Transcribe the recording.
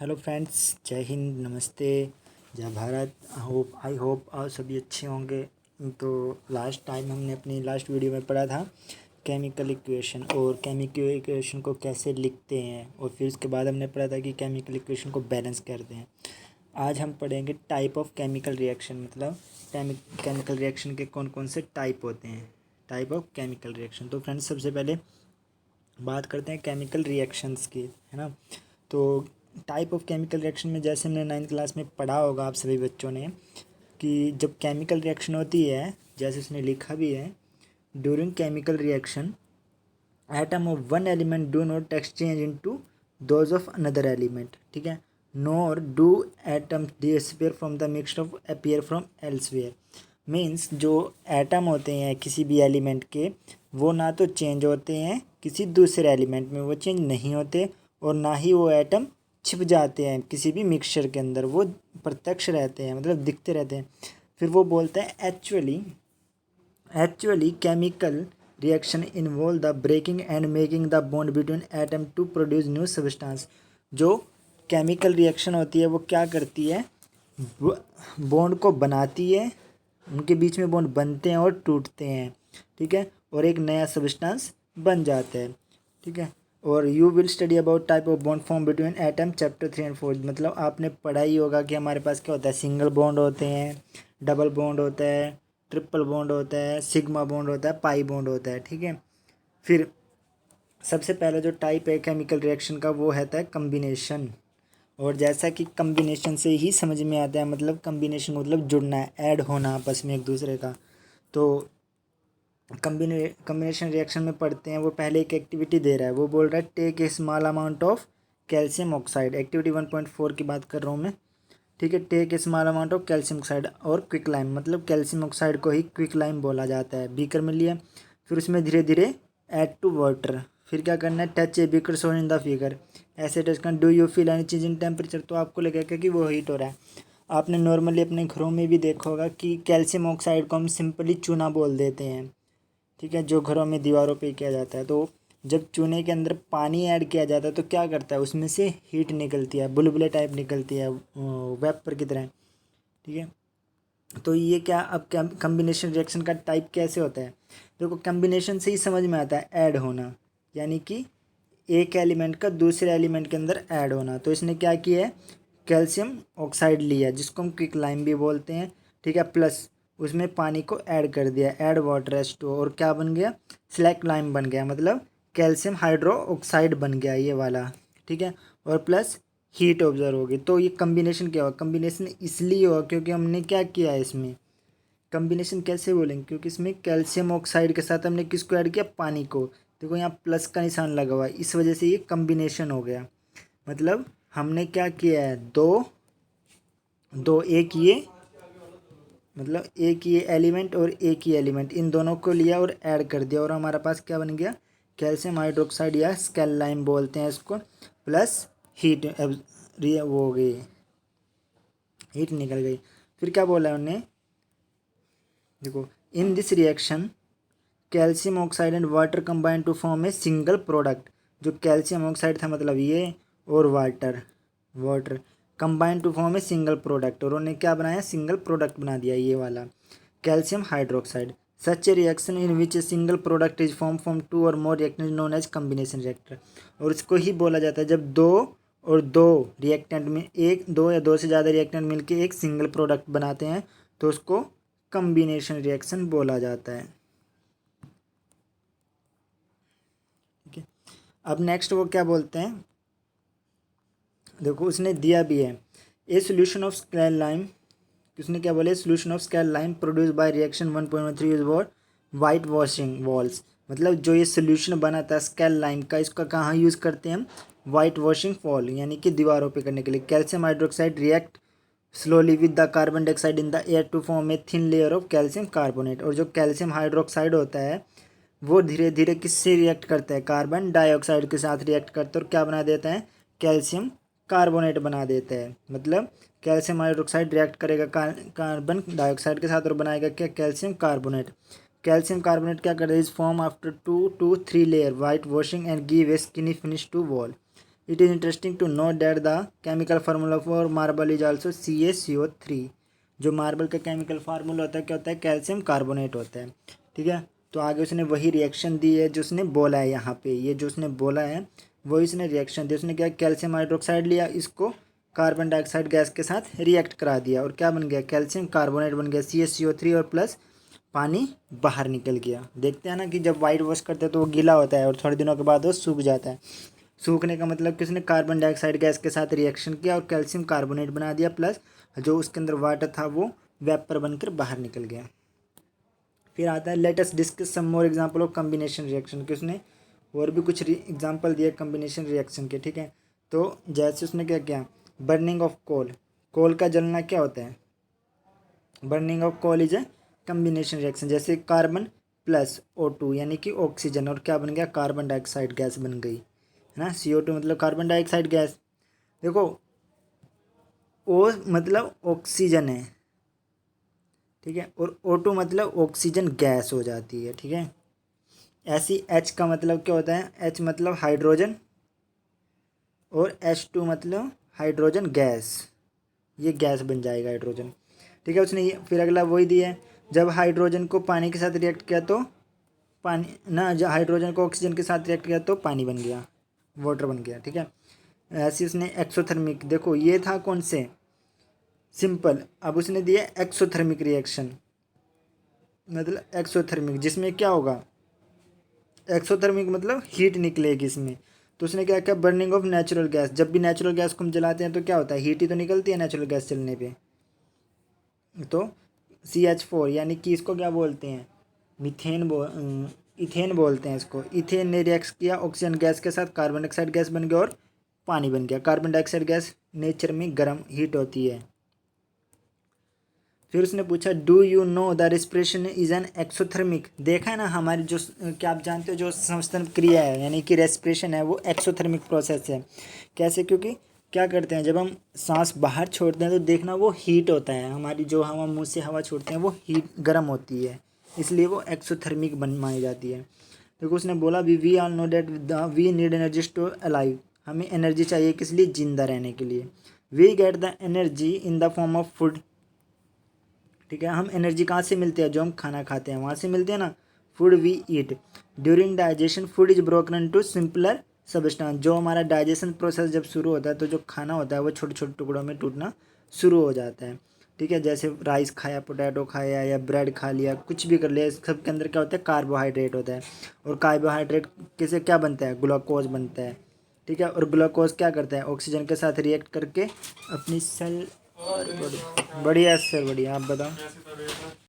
Hello friends, जय हिंद, नमस्ते, जय भारत। आई होप आप सभी अच्छे होंगे। तो लास्ट टाइम हमने अपनी लास्ट वीडियो में पढ़ा था केमिकल इक्वेशन और केमिकल इक्वेशन को कैसे लिखते हैं, और फिर उसके बाद हमने पढ़ा था कि केमिकल इक्वेशन को बैलेंस करते हैं। आज हम पढ़ेंगे टाइप ऑफ केमिकल रिएक्शन, मतलब केमिकल रिएक्शन के कौन कौन से टाइप होते हैं, टाइप ऑफ केमिकल रिएक्शन। तो फ्रेंड्स, सबसे पहले बात करते हैं केमिकल रिएक्शंस की, है ना। तो टाइप ऑफ केमिकल रिएक्शन में जैसे हमने 9th क्लास में पढ़ा होगा आप सभी बच्चों ने कि जब केमिकल रिएक्शन होती है, जैसे उसने लिखा भी है, during chemical reaction atom of one element do not exchange into those of another element, ठीक है, nor do atoms disappear from the mixture of appear from elsewhere. Means जो एटम होते हैं किसी भी एलिमेंट के, वो ना तो चेंज होते हैं किसी दूसरे एलिमेंट में, वो चेंज नहीं होते, और ना ही वो एटम छिप जाते हैं किसी भी मिक्सचर के अंदर, वो प्रत्यक्ष रहते हैं, मतलब दिखते रहते हैं। फिर वो बोलते हैं actually chemical reaction involve the breaking and making the bond between atom to produce new substance. जो केमिकल रिएक्शन होती है वो क्या करती है, बॉन्ड को बनाती है, उनके बीच में बॉन्ड बनते हैं और टूटते हैं, ठीक है, और एक नया सब्सटेंस बन जाता है, ठीक है। और you will study about type of bond form between atom chapter 3 and 4। मतलब आपने पढ़ा ही होगा कि हमारे पास क्या होता है, सिंगल बॉन्ड होते हैं, डबल बॉन्ड होता है, ट्रिपल बॉन्ड होता है, सिग्मा बॉन्ड होता है, पाई बॉन्ड होता है, ठीक है। फिर सबसे पहला जो टाइप है केमिकल रिएक्शन का वो है कम्बिनेशन। और जैसा कि कम्बिनेशन से ही समझ में आता है, मतलब कम्बिनेशन मतलब जुड़ना है, ऐड होना आपस में एक दूसरे का। तो कम्बिनेशन रिएक्शन में पढ़ते हैं, वो पहले एक एक्टिविटी दे रहा है, वो बोल रहा है take a small amount of calcium oxide. Activity 1.4 की बात कर रहा हूँ मैं, ठीक है। Take a small amount of calcium oxide और क्विक लाइम, मतलब कैल्शियम ऑक्साइड को ही क्विक लाइम बोला जाता है। बीकर में लिया, फिर उसमें धीरे धीरे ऐड टू वाटर। फिर क्या करना है, touch a beaker shown in the figure, ऐसे टच करना। Do you feel any change in temperature, तो आपको लगेगा कि वो हीट हो रहा है। आपने नॉर्मली अपने घरों में भी देखा होगा कि कैल्शियम ऑक्साइड को हम सिंपली चूना बोल देते हैं, ठीक है, जो घरों में दीवारों पे किया जाता है। तो जब चूने के अंदर पानी ऐड किया जाता है तो क्या करता है, उसमें से हीट निकलती है, बुलबुले टाइप निकलती है, वेपर की तरह, ठीक है। तो ये क्या, अब कम्बिनेशन रिएक्शन का टाइप कैसे होता है, देखो कम्बिनेशन से ही समझ में आता है ऐड होना, यानी कि एक एलिमेंट का दूसरे एलिमेंट के अंदर ऐड होना। तो इसने क्या किया है, कैल्शियम ऑक्साइड लिया जिसको हम क्विक लाइम भी बोलते हैं, ठीक है, प्लस उसमें पानी को ऐड कर दिया, ऐड वाटर एस टू, और क्या बन गया, स्लैक लाइम बन गया, मतलब कैल्शियम हाइड्रो ऑक्साइड बन गया ये वाला, ठीक है। और प्लस हीट ऑब्जर्व होगी। तो ये कम्बिनेशन क्या हुआ, कम्बिनेशन इसलिए हुआ क्योंकि हमने क्या किया है इसमें, कम्बिनेशन कैसे बोलेंगे, क्योंकि इसमें कैल्शियम ऑक्साइड के साथ हमने किसको ऐड किया, पानी को। देखो यहाँ प्लस का निशान लगा हुआ है, इस वजह से ये कम्बिनेशन हो गया। मतलब हमने क्या किया है, दो दो एक ये, मतलब एक ये एलिमेंट और एक ही एलिमेंट, इन दोनों को लिया और ऐड कर दिया, और हमारा पास क्या बन गया, कैल्शियम हाइड्रोक्साइड या स्केलाइम बोलते हैं इसको, प्लस हीट वो हो गई, हीट निकल गई। फिर क्या बोला है उन्होंने, देखो in this reaction calcium oxide and water combine to form a single product. जो कैल्शियम ऑक्साइड था मतलब ये, और water water combine to form a single product, और उन्होंने क्या बनाया, सिंगल प्रोडक्ट बना दिया ये वाला calcium hydroxide. Such a reaction in which a single product is form from two और more reactant known as combination reactor. और इसको ही बोला जाता है जब दो और दो रिएक्टेंट में, एक दो या दो से ज़्यादा रिएक्टेंट मिलकर एक सिंगल प्रोडक्ट बनाते हैं, तो उसको कम्बिनेशन रिएक्शन बोला जाता है, ठीक है। अब नेक्स्ट वो क्या बोलते हैं, देखो उसने दिया भी है, a solution of scale lime, उसने क्या बोले, solution of scale lime produce by reaction 1.13 is what, white washing walls. मतलब जो ये सोल्यूशन बना था स्केल लाइम का, इसका कहाँ यूज़ करते हैं हम, वाइट वॉशिंग वॉल, यानी कि दीवारों पे करने के लिए। Calcium hydroxide react slowly with the carbon dioxide in the air to form a thin layer of calcium carbonate. और जो कैल्शियम हाइड्रोक्साइड होता है वो धीरे धीरे किससे रिएक्ट करता है, कार्बन डाइऑक्साइड के साथ रिएक्ट करता है, और क्या बना देता है, कैल्शियम कार्बोनेट बना देता है। मतलब कैल्शियम हाइड्रोक्साइड रिएक्ट करेगा कार्बन डाइऑक्साइड के साथ और बनाएगा क्या, कैल्शियम कार्बोनेट। कैल्शियम कार्बोनेट क्या करेगा, is form after 2 to 3 layer white washing and give a skinny finish to wall. It is interesting to know that the chemical formula for marble is also CaCO3। जो marble का chemical formula होता है क्या होता है, calcium carbonate होता है। ठीक है, तो आगे उसने वही रिएक्शन दी है जो उसने बोला है यहाँ पे, ये जो उसने बोला है वही उसने रिएक्शन दी। उसने क्या, कैल्शियम हाइड्रोक्साइड लिया, इसको कार्बन डाइऑक्साइड गैस के साथ रिएक्ट करा दिया और क्या बन गया, कैल्शियम कार्बोनेट बन गया CaCO3 और प्लस पानी बाहर निकल गया। देखते हैं ना कि जब वाइट वॉश करते हैं तो वो गीला होता है और थोड़े दिनों के बाद वो सूख जाता है। सूखने का मतलब कि उसने कार्बन डाइऑक्साइड गैस के साथ रिएक्शन किया और कैल्शियम कार्बोनेट बना दिया, प्लस जो उसके अंदर वाटर था वो वेपर बनकर बाहर निकल गया। फिर आता है let us discuss some more example of combination reaction के। उसने और भी कुछ एग्जांपल दिए कॉम्बिनेशन रिएक्शन के। ठीक है, तो जैसे उसने क्या किया, बर्निंग ऑफ कोल, कोल का जलना क्या होता है, burning of coal is a combination reaction. जैसे कार्बन प्लस O2 यानी कि ऑक्सीजन और क्या बन गया, कार्बन डाइऑक्साइड गैस बन गई, है ना। CO2 मतलब कार्बन डाइऑक्साइड गैस। देखो O मतलब ऑक्सीजन है, ठीक है, और O2 मतलब ऑक्सीजन गैस हो जाती है। ठीक है, ऐसी H का मतलब क्या होता है, H मतलब हाइड्रोजन और H2 मतलब हाइड्रोजन गैस, ये गैस बन जाएगा हाइड्रोजन। ठीक है, उसने ये फिर अगला वही दिया है, जब हाइड्रोजन को पानी के साथ रिएक्ट किया तो पानी ना, जब हाइड्रोजन को ऑक्सीजन के साथ रिएक्ट किया तो पानी बन गया, वाटर बन गया। ठीक है, ऐसे उसने एक्सोथर्मिक, देखो ये था कौन से, सिंपल, अब उसने दिया एक्सोथर्मिक रिएक्शन, मतलब एक्सोथर्मिक जिसमें क्या होगा, एक्सोथर्मिक मतलब हीट निकलेगी इसमें। तो उसने क्या किया, बर्निंग ऑफ नेचुरल गैस, जब भी नेचुरल गैस को हम जलाते हैं तो क्या होता है, हीट ही तो निकलती है नेचुरल गैस जलने पे। तो CH4 यानी कि इसको क्या बोलते हैं, इथेन बोलते हैं इसको। इथेन ने रिएक्ट किया ऑक्सीजन गैस के साथ, कार्बन डाइऑक्साइड गैस बन गया और पानी बन गया। कार्बन डाइऑक्साइड गैस नेचर में गर्म हीट होती है। फिर उसने पूछा do you know the respiration is an exothermic. देखा है ना हमारी जो, क्या आप जानते हो जो श्वसन क्रिया है यानी कि रेस्पिरेशन है वो एक्सोथर्मिक प्रोसेस है। कैसे, क्योंकि क्या करते हैं जब हम सांस बाहर छोड़ते हैं तो देखना वो हीट होता है, हमारी जो हवा मुंह से हवा छोड़ते हैं वो हीट गर्म होती है, इसलिए वो एक्सोथर्मिक बन मानी जाती है। देखो उसने बोला we all know that we need energy to alive, हमें एनर्जी चाहिए किस लिए, जिंदा रहने के लिए। We get the energy in the form of food. ठीक है, हम एनर्जी कहाँ से मिलते हैं, जो हम खाना खाते हैं वहाँ से मिलते हैं ना, food we eat. During digestion food is broken to simpler substance, जो हमारा डाइजेशन प्रोसेस जब शुरू होता है तो जो खाना होता है वो छोटे छोटे टुकड़ों में टूटना शुरू हो जाता है। ठीक है, जैसे राइस खाया, पोटैटो खाया या ब्रेड खा लिया, कुछ भी कर लिया, सब के अंदर क्या होता है, कार्बोहाइड्रेट होता है। और कार्बोहाइड्रेट किसे क्या बनता है, ग्लूकोज बनता है। ठीक है, और ग्लूकोज क्या करता है, ऑक्सीजन के साथ रिएक्ट करके अपनी सेल, बढ़िया सर बढ़िया, आप बताओ।